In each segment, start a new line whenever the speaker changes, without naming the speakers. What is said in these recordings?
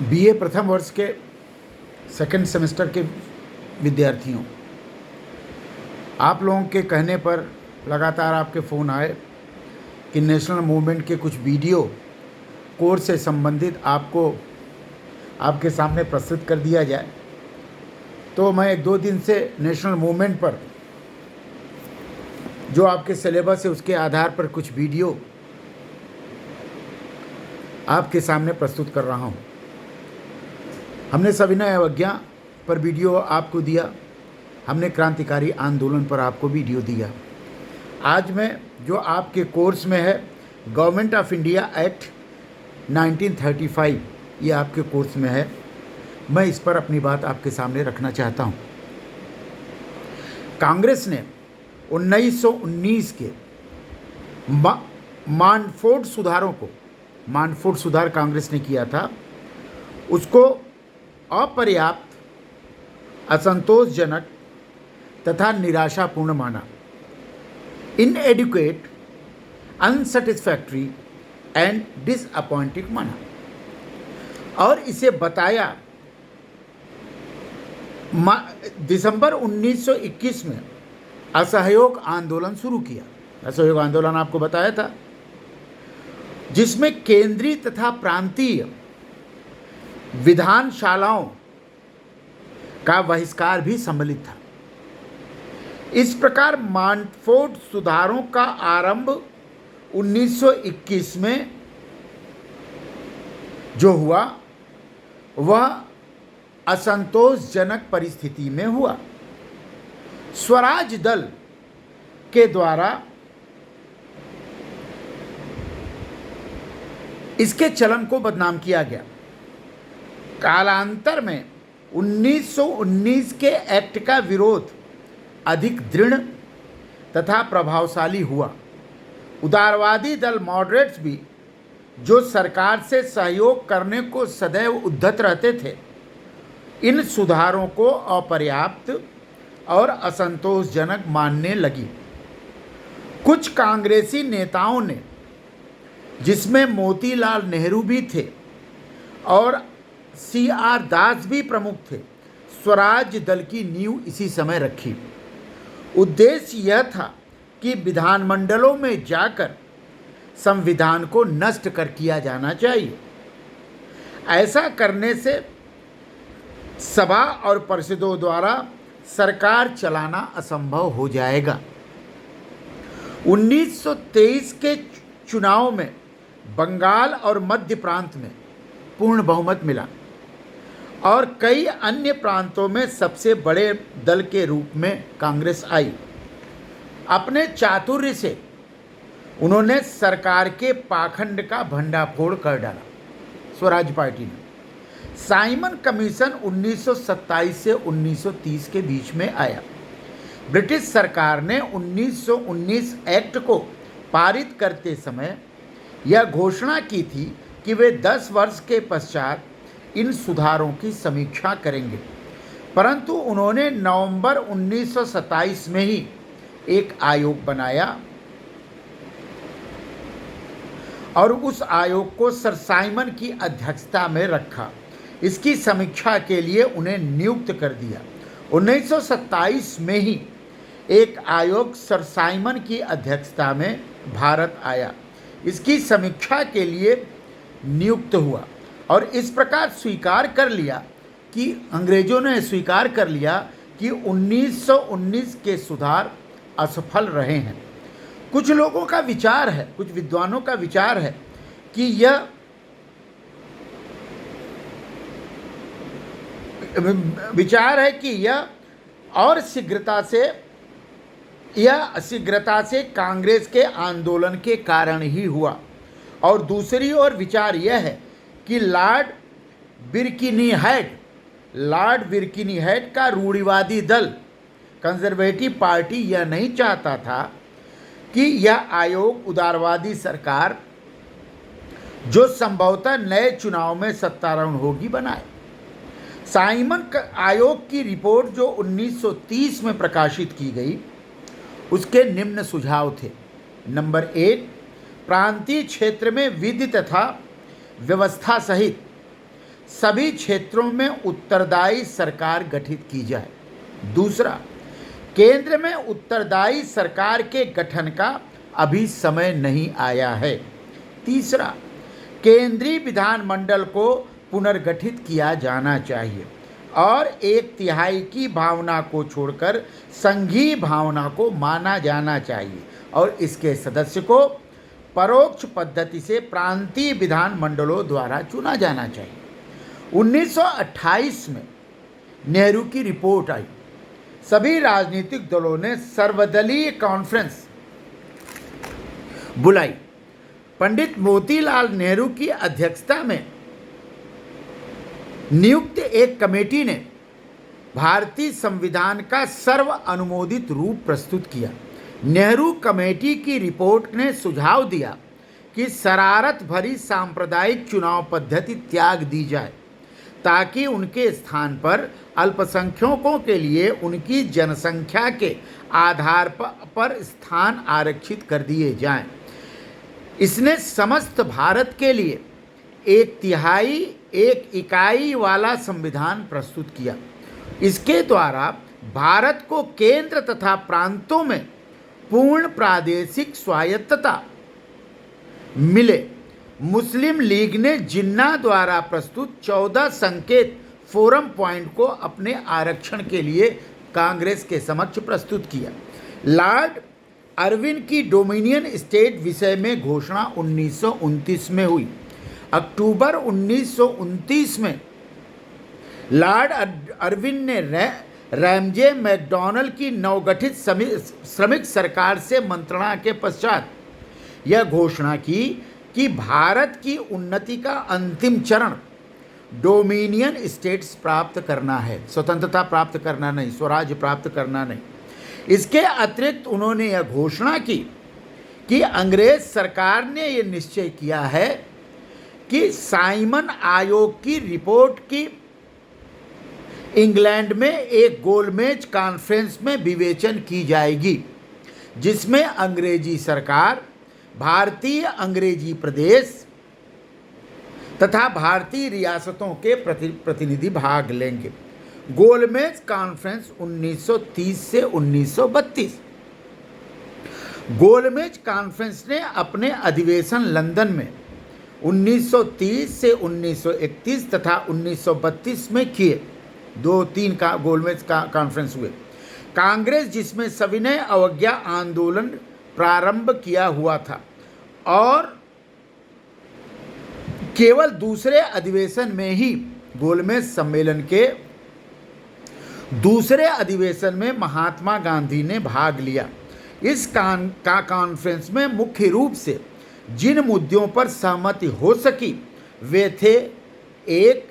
BA प्रथम वर्ष के सेकंड सेमेस्टर के विद्यार्थियों, आप लोगों के कहने पर लगातार आपके फ़ोन आए कि नेशनल मूवमेंट के कुछ वीडियो कोर्स से संबंधित आपको आपके सामने प्रस्तुत कर दिया जाए। तो मैं 1-2 दिन से नेशनल मूवमेंट पर जो आपके सिलेबस है उसके आधार पर कुछ वीडियो आपके सामने प्रस्तुत कर रहा हूँ। हमने सविनय अवज्ञा पर वीडियो आपको दिया, हमने क्रांतिकारी आंदोलन पर आपको वीडियो दिया। आज मैं जो आपके कोर्स में है गवर्नमेंट ऑफ इंडिया एक्ट 1935, ये आपके कोर्स में है, मैं इस पर अपनी बात आपके सामने रखना चाहता हूँ। कांग्रेस ने 1919 के मानफोर्ड सुधारों को, मानफोर्ड सुधार कांग्रेस ने किया था, उसको अपर्याप्त, असंतोषजनक तथा निराशापूर्ण माना, इनएडिक्वेट, अनसेटिस्फैक्ट्री एंड डिसअपॉइंटिंग माना, और इसे बताया दिसंबर 1921 में असहयोग आंदोलन शुरू किया। असहयोग आंदोलन आपको बताया था, जिसमें केंद्रीय तथा प्रांतीय विधानशालाओं का बहिष्कार भी सम्मिलित था। इस प्रकार मानफोर्ड सुधारों का आरंभ 1921 में जो हुआ वह असंतोषजनक परिस्थिति में हुआ। स्वराज दल के द्वारा इसके चलन को बदनाम किया गया। कालांतर में 1919 के एक्ट का विरोध अधिक दृढ़ तथा प्रभावशाली हुआ। उदारवादी दल मॉडरेट्स भी, जो सरकार से सहयोग करने को सदैव उद्धत रहते थे, इन सुधारों को अपर्याप्त और असंतोषजनक मानने लगी। कुछ कांग्रेसी नेताओं ने, जिसमें मोतीलाल नेहरू भी थे और CR दास भी प्रमुख थे, स्वराज दल की नींव इसी समय रखी। उद्देश्य यह था कि विधानमंडलों में जाकर संविधान को नष्ट कर किया जाना चाहिए। ऐसा करने से सभा और परिषदों द्वारा सरकार चलाना असंभव हो जाएगा। 1923 के चुनाव में बंगाल और मध्य प्रांत में पूर्ण बहुमत मिला और कई अन्य प्रांतों में सबसे बड़े दल के रूप में कांग्रेस आई। अपने चातुर्य से उन्होंने सरकार के पाखंड का भंडाफोड़ कर डाला। स्वराज पार्टी ने साइमन कमीशन 1927 से 1930 के बीच में आया। ब्रिटिश सरकार ने 1919 एक्ट को पारित करते समय यह घोषणा की थी कि वे 10 वर्ष के पश्चात इन सुधारों की समीक्षा करेंगे, परंतु उन्होंने नवंबर 1927 में ही एक आयोग बनाया और उस आयोग को सर साइमन की अध्यक्षता में रखा। इसकी समीक्षा के लिए उन्हें नियुक्त कर दिया। 1927 में ही एक आयोग सर साइमन की अध्यक्षता में भारत आया, इसकी समीक्षा के लिए नियुक्त हुआ और इस प्रकार स्वीकार कर लिया कि अंग्रेजों ने स्वीकार कर लिया कि 1919 के सुधार असफल रहे हैं। कुछ लोगों का विचार है, कुछ विद्वानों का विचार है कि यह शीघ्रता से कांग्रेस के आंदोलन के कारण ही हुआ, और दूसरी ओर विचार यह है कि लॉर्ड बिरकिनीहेड का रूढ़िवादी दल कंजर्वेटिव पार्टी यह नहीं चाहता था कि यह आयोग उदारवादी सरकार, जो संभवतः नए चुनाव में सत्तारूढ़ होगी, बनाए। साइमन आयोग की रिपोर्ट जो 1930 में प्रकाशित की गई, उसके निम्न सुझाव थे। नंबर 1, प्रांतीय क्षेत्र में विधि तथा व्यवस्था सहित सभी क्षेत्रों में उत्तरदायी सरकार गठित की जाए। दूसरा, केंद्र में उत्तरदायी सरकार के गठन का अभी समय नहीं आया है। तीसरा, केंद्रीय विधानमंडल को पुनर्गठित किया जाना चाहिए और 1/3 की भावना को छोड़कर संघीय भावना को माना जाना चाहिए और इसके सदस्य को परोक्ष पद्धति से प्रांतीय विधानमंडलों द्वारा चुना जाना चाहिए। 1928 में नेहरू की रिपोर्ट आई। सभी राजनीतिक दलों ने सर्वदलीय कॉन्फ्रेंस बुलाई। पंडित मोतीलाल नेहरू की अध्यक्षता में नियुक्त एक कमेटी ने भारतीय संविधान का सर्व अनुमोदित रूप प्रस्तुत किया। नेहरू कमेटी की रिपोर्ट ने सुझाव दिया कि शरारत भरी सांप्रदायिक चुनाव पद्धति त्याग दी जाए ताकि उनके स्थान पर अल्पसंख्यकों के लिए उनकी जनसंख्या के आधार पर स्थान आरक्षित कर दिए जाएं। इसने समस्त भारत के लिए 1/3 एक इकाई वाला संविधान प्रस्तुत किया। इसके द्वारा भारत को केंद्र तथा प्रांतों में पूर्ण प्रादेशिक स्वायत्तता मिले। मुस्लिम लीग ने जिन्ना द्वारा प्रस्तुत 14 संकेत फोरम पॉइंट को अपने आरक्षण के लिए कांग्रेस के समक्ष प्रस्तुत किया। लॉर्ड अर्विन की डोमिनियन स्टेट विषय में घोषणा 1929 में हुई। अक्टूबर 1929 में लॉर्ड अर्विन ने रैमजे मैकडॉनल्ड की नवगठित श्रमिक सरकार से मंत्रणा के पश्चात यह घोषणा की कि भारत की उन्नति का अंतिम चरण डोमिनियन स्टेट्स प्राप्त करना है, स्वतंत्रता प्राप्त करना नहीं, स्वराज्य प्राप्त करना नहीं। इसके अतिरिक्त उन्होंने यह घोषणा की कि अंग्रेज सरकार ने यह निश्चय किया है कि साइमन आयोग की रिपोर्ट की इंग्लैंड में एक गोलमेज कॉन्फ्रेंस में विवेचन की जाएगी, जिसमें अंग्रेजी सरकार, भारतीय अंग्रेजी प्रदेश तथा भारतीय रियासतों के प्रतिनिधि भाग लेंगे। गोलमेज कॉन्फ्रेंस 1930 से 1932। गोलमेज कॉन्फ्रेंस ने अपने अधिवेशन लंदन में 1930 से 1931 तथा 1932 में किए। 2-3 का गोलमेज का कॉन्फ्रेंस हुए। कांग्रेस, जिसमें सविनय अवज्ञा आंदोलन प्रारंभ किया हुआ था और केवल दूसरे अधिवेशन में ही गोलमेज सम्मेलन के दूसरे अधिवेशन में महात्मा गांधी ने भाग लिया। इस कॉन्फ्रेंस में मुख्य रूप से जिन मुद्दों पर सहमति हो सकी वे थे: 1.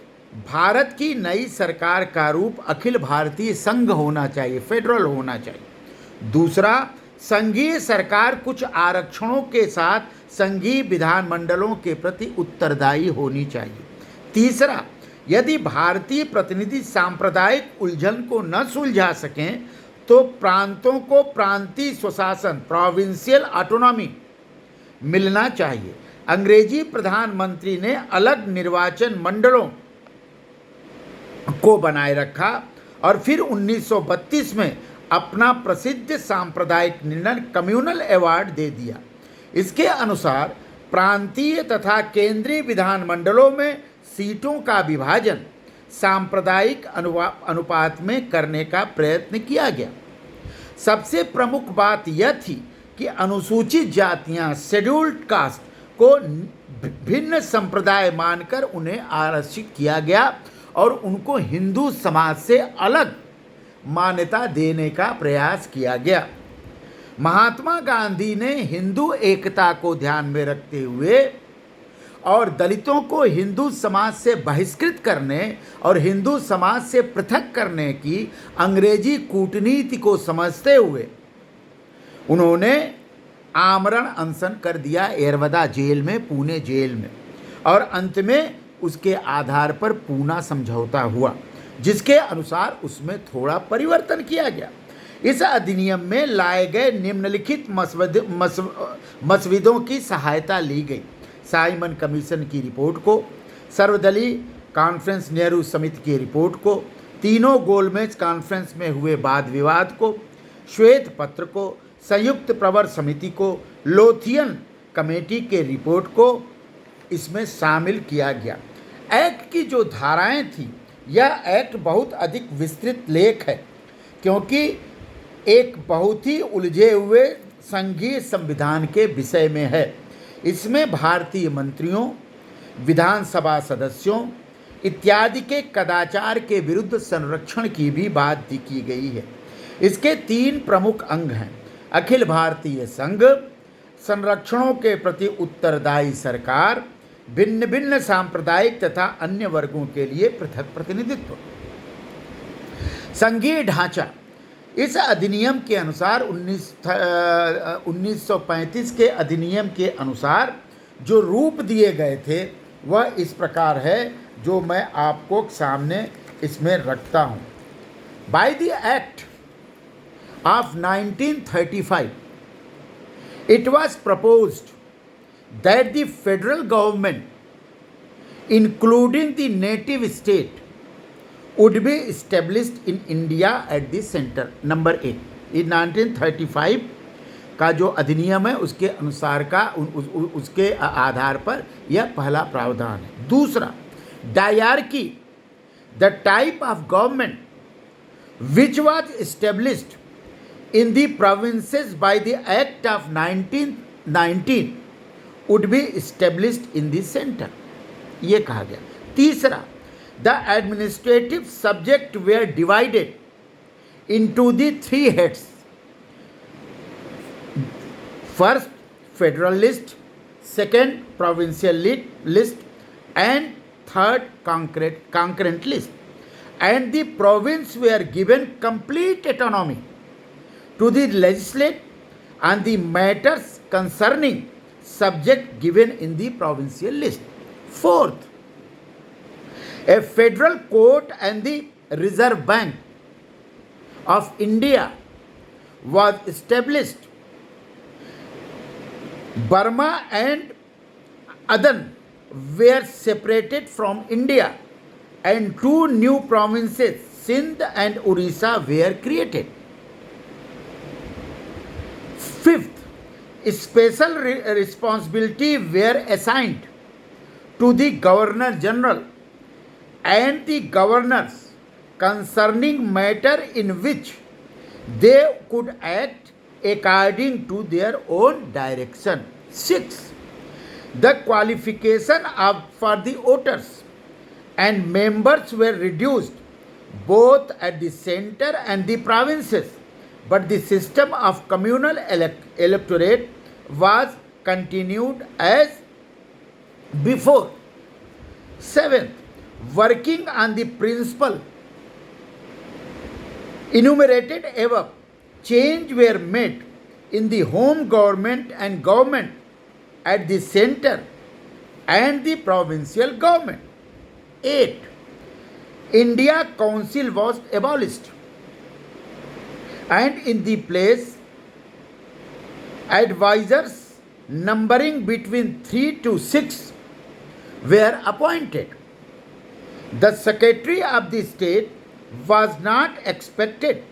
भारत की नई सरकार का रूप अखिल भारतीय संघ होना चाहिए, फेडरल होना चाहिए। 2. संघीय सरकार कुछ आरक्षणों के साथ संघीय विधानमंडलों के प्रति उत्तरदायी होनी चाहिए। 3. यदि भारतीय प्रतिनिधि सांप्रदायिक उलझन को न सुलझा सकें तो प्रांतों को प्रांतीय स्वशासन, प्रोविंशियल ऑटोनॉमी मिलना चाहिए। अंग्रेजी प्रधानमंत्री ने अलग निर्वाचन मंडलों को बनाए रखा और फिर 1932 में अपना प्रसिद्ध सांप्रदायिक निर्णय कम्युनल अवार्ड दे दिया। इसके अनुसार प्रांतीय तथा केंद्रीय विधानमंडलों में सीटों का विभाजन सांप्रदायिक अनुपात में करने का प्रयत्न किया गया। सबसे प्रमुख बात यह थी कि अनुसूचित जातियां, शेड्यूल्ड कास्ट को भिन्न संप्रदाय मानकर उन्हें आरक्षित किया गया और उनको हिंदू समाज से अलग मान्यता देने का प्रयास किया गया। महात्मा गांधी ने हिंदू एकता को ध्यान में रखते हुए और दलितों को हिंदू समाज से बहिष्कृत करने और हिंदू समाज से पृथक करने की अंग्रेजी कूटनीति को समझते हुए उन्होंने आमरण अनशन कर दिया एरवदा जेल में, पुणे जेल में, और अंत में उसके आधार पर पूना समझौता हुआ, जिसके अनुसार उसमें थोड़ा परिवर्तन किया गया। इस अधिनियम में लाए गए निम्नलिखित मसविदों की सहायता ली गई: साइमन कमीशन की रिपोर्ट को, सर्वदलीय कॉन्फ्रेंस नेहरू समिति की रिपोर्ट को, तीनों गोलमेज कॉन्फ्रेंस में हुए वाद विवाद को, श्वेत पत्र को, संयुक्त प्रवर समिति को, लोथियन कमेटी के रिपोर्ट को इसमें शामिल किया गया। एक्ट की जो धाराएं थी, यह एक्ट बहुत अधिक विस्तृत लेख है क्योंकि एक बहुत ही उलझे हुए संघीय संविधान के विषय में है। इसमें भारतीय मंत्रियों, विधानसभा सदस्यों इत्यादि के कदाचार के विरुद्ध संरक्षण की भी बात की गई है। इसके 3 प्रमुख अंग हैं: अखिल भारतीय संघ, संरक्षणों के प्रति उत्तरदायी सरकार, भिन्न भिन्न सांप्रदायिक तथा अन्य वर्गों के लिए पृथक प्रतिनिधित्व। संघीय ढांचा: इस अधिनियम के अनुसार 1935 के अधिनियम के अनुसार जो रूप दिए गए थे वह इस प्रकार है, जो मैं आपको सामने इसमें रखता हूँ। By the act of 1935 it was proposed that the federal government, including the native state, would be established in India at the center. Number 1, ये 1935 का जो अधिनियम है उसके अनुसार का उसके आधार पर यह पहला प्रावधान है। दूसरा, dyarchy, the type of government which was established in the provinces by the Act of 1919 would be established in the center, ये कहा गया। तीसरा, the administrative subject were divided into the 3 heads: first federal list, second provincial list, and third concurrent list, and the province were given complete autonomy to the legislate on the matters concerning subject given in the provincial list. Fourth, a federal court and the Reserve Bank of India was established. Burma and Adan were separated from India and 2 new provinces, Sindh and Orissa, were created. Fifth, special responsibility were assigned to the Governor General and the governors concerning matter in which they could act according to their own direction. Sixth, the qualification for the voters and members were reduced both at the center and the provinces, but the system of communal electorate was continued as before. Seventh, working on the principle enumerated above, change were made in the home government and government at the center and the provincial government. 8. India Council was abolished, and in the place advisors numbering between 3 to 6 were appointed. The Secretary of the State was not expected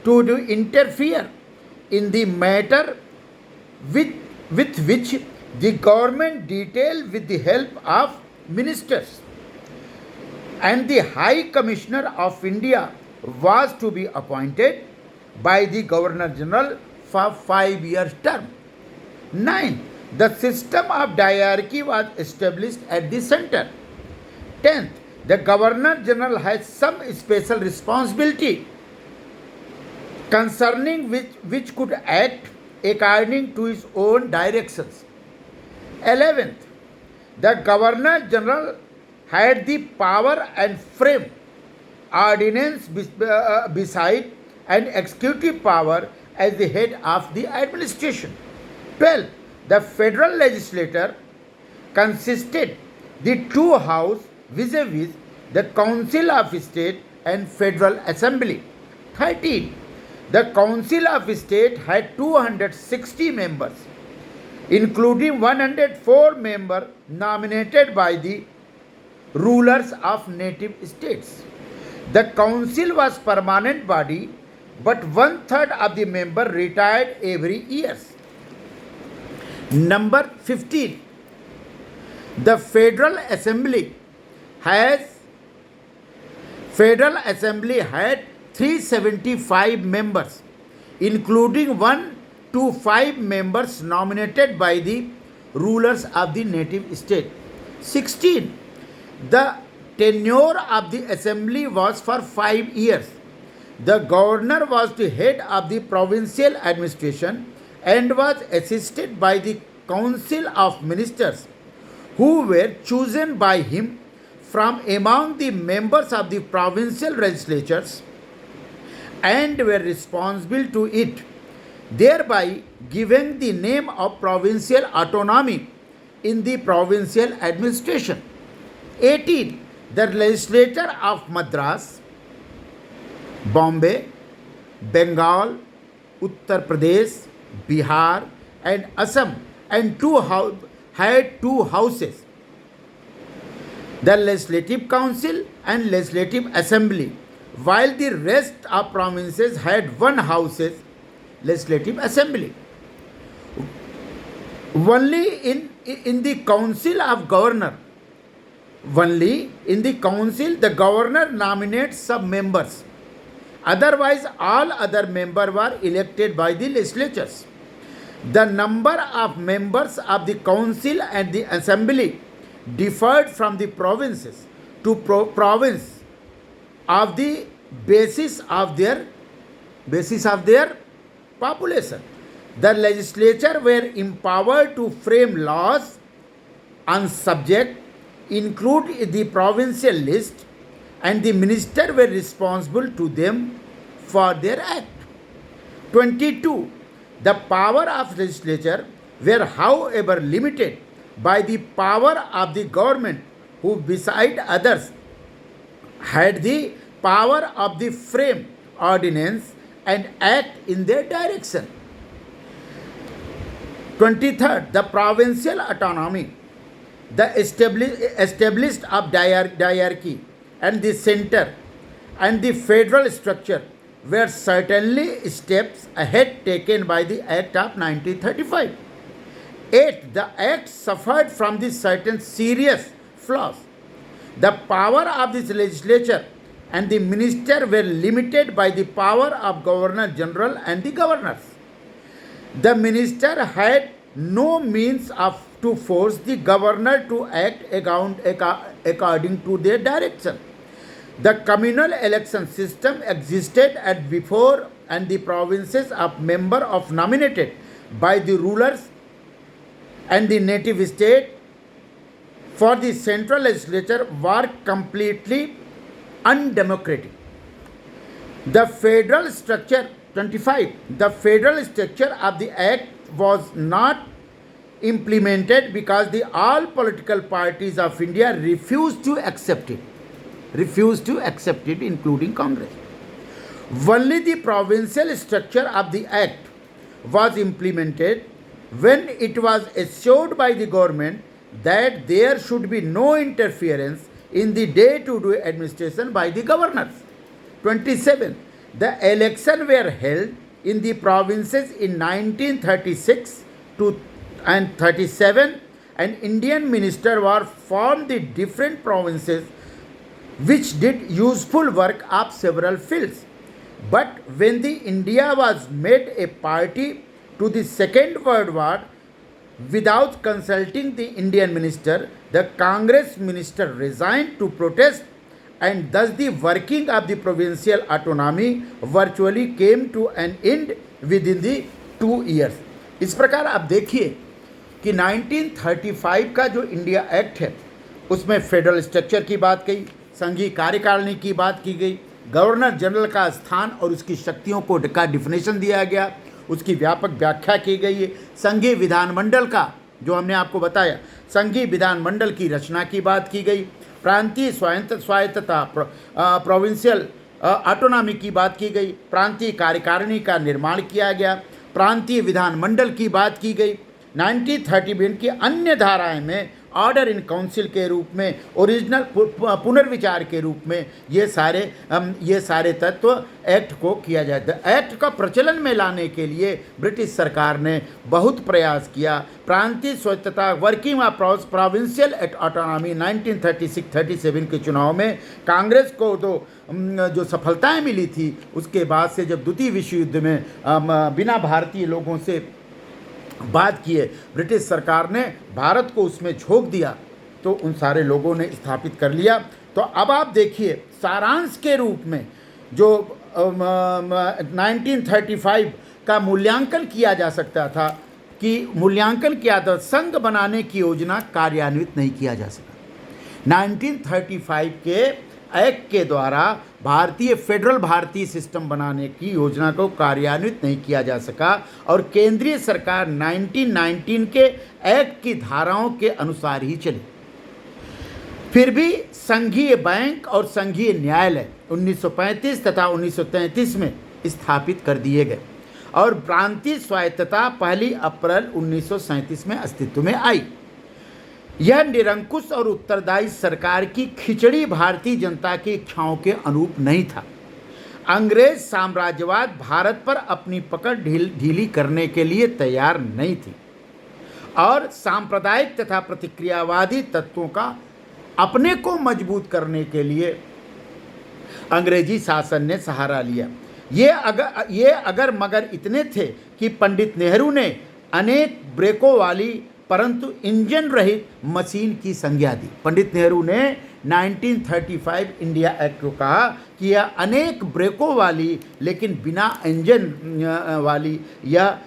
to interfere in the matter with which the government dealt with the help of ministers, and the High Commissioner of India was to be appointed by the Governor General for 5-year term. 9. The system of diarchy was established at the center. 10th, the Governor General has some special responsibility concerning which could act according to his own directions. 11th, the Governor General had the power and frame ordinance beside and executive power as the head of the administration. 12. The federal legislature consisted the 2 houses vis-a-vis the Council of State and Federal Assembly. 13. The Council of State had 260 members, including 104 members nominated by the rulers of native states. The council was permanent body, but 1/3 of the member retired every year. Number 15. The Federal Assembly had 375 members, including 1 to 5 members nominated by the rulers of the native state. 16. The tenure of the assembly was for 5 years. The governor was the head of the provincial administration and was assisted by the council of ministers who were chosen by him from among the members of the provincial legislatures and were responsible to it, thereby giving the name of provincial autonomy in the provincial administration. 18. The legislature of Madras, Bombay, Bengal, Uttar Pradesh, Bihar, and Assam and had 2 houses, the Legislative Council and Legislative Assembly, while the rest of provinces had 1 house, Legislative Assembly. Only in the Council of Governor, the governor nominates some members. Otherwise, all other members were elected by the legislatures. The number of members of the council and the assembly differed from the provinces to province of the basis of their population. The legislature were empowered to frame laws on subject include the provincial list, and the minister were responsible to them for their act. 22. The power of legislature were however limited by the power of the government, who beside others had the power of the frame ordinance and act in their direction. 23rd. The provincial autonomy, the established of diarchy and the center and the federal structure were certainly steps ahead taken by the Act of 1935. 8. The Act suffered from the certain serious flaws. The power of this legislature and the minister were limited by the power of Governor General and the governors. The minister had no means to force the governor to act according to their direction. The communal election system existed at before, and the provinces of member of nominated by the rulers and the native state for the central legislature were completely undemocratic. The federal structure, 25, the federal structure of the act was not implemented because all political parties of India refused to accept it, including Congress. Only the provincial structure of the act was implemented when it was assured by the government that there should be no interference in the day-to-day administration by the governors. 27. The elections were held in the provinces in 1936 and 37, and Indian ministers were formed the different provinces which did useful work of several fields. But when the India was made a party to the Second World War without consulting the Indian minister, the Congress minister resigned to protest, and thus the working of the provincial autonomy virtually came to an end within the 2 years. इस प्रकार आप देखिए कि 1935 का जो India act है उसमें federal structure की बात कही, संघीय कार्यकारिणी की बात की गई, गवर्नर जनरल का स्थान और उसकी शक्तियों को का डिफिनेशन दिया गया, उसकी व्यापक व्याख्या की गई है। संघीय विधानमंडल का जो हमने आपको बताया, संघीय विधानमंडल की रचना की बात की गई, प्रांतीय स्वायत्तता प्रोविंशियल ऑटोनॉमी की बात की गई, प्रांतीय कार्यकारिणी का निर्माण किया गया, प्रांतीय विधानमंडल की बात की गई। 1931 की अन्य धाराएं में ऑर्डर इन काउंसिल के रूप में, ओरिजिनल पुनर्विचार के रूप में ये सारे तत्व एक्ट को किया जाता है। एक्ट का प्रचलन में लाने के लिए ब्रिटिश सरकार ने बहुत प्रयास किया। प्रांतीय स्वायत्तता, वर्किंग ऑफ प्रोविंशियल ऑटोनॉमी 1936-37 के चुनाव में कांग्रेस को जो सफलताएं मिली थी, उसके बाद से जब द्वितीय विश्व युद्ध में बिना भारतीय लोगों से बात किए ब्रिटिश सरकार ने भारत को उसमें झोंक दिया, तो उन सारे लोगों ने स्थापित कर लिया। तो अब आप देखिए सारांश के रूप में जो 1935 का मूल्यांकन किया जा सकता था संघ बनाने की योजना कार्यान्वित नहीं किया जा सका। 1935 के एक्ट के द्वारा भारतीय सिस्टम बनाने की योजना को कार्यान्वित नहीं किया जा सका और केंद्रीय सरकार 1919 के एक्ट की धाराओं के अनुसार ही चली। फिर भी संघीय बैंक और संघीय न्यायालय 1935 तथा 1933 में स्थापित कर दिए गए और प्रांतीय स्वायत्तता 1 अप्रैल 1937 में अस्तित्व में आई। यह निरंकुश और उत्तरदायी सरकार की खिचड़ी भारतीय जनता की इच्छाओं के अनुरूप नहीं था। अंग्रेज साम्राज्यवाद भारत पर अपनी पकड़ ढीली करने के लिए तैयार नहीं थी और सांप्रदायिक तथा प्रतिक्रियावादी तत्वों का अपने को मजबूत करने के लिए अंग्रेजी शासन ने सहारा लिया। ये अगर मगर इतने थे कि पंडित नेहरू ने अनेक ब्रेकों वाली परंतु इंजन रहित मशीन की संज्ञा दी। पंडित नेहरू ने 1935 इंडिया एक्ट को कहा कि यह अनेक ब्रेकों वाली लेकिन बिना इंजन वाली यह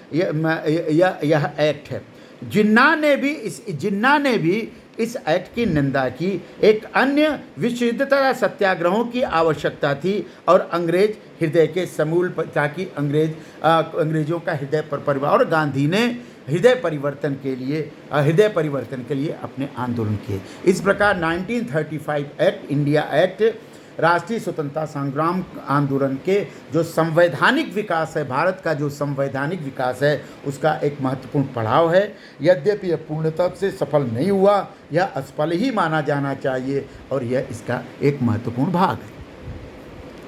एक्ट है। जिन्ना ने भी इस एक्ट की निंदा की। एक अन्य विश्व युद्ध तथा सत्याग्रहों की आवश्यकता थी और अंग्रेज हृदय के समूल ताकि अंग्रेजों का हृदय पर परिवर्तन, और गांधी ने हृदय परिवर्तन के लिए अपने आंदोलन किए। इस प्रकार 1935 एक्ट, इंडिया एक्ट, राष्ट्रीय स्वतंत्रता संग्राम आंदोलन के जो संवैधानिक विकास है, भारत का जो संवैधानिक विकास है, उसका एक महत्वपूर्ण पड़ाव है। यद्यपि यह पूर्णतः से सफल नहीं हुआ, यह असफल ही माना जाना चाहिए और यह इसका एक महत्वपूर्ण भाग है।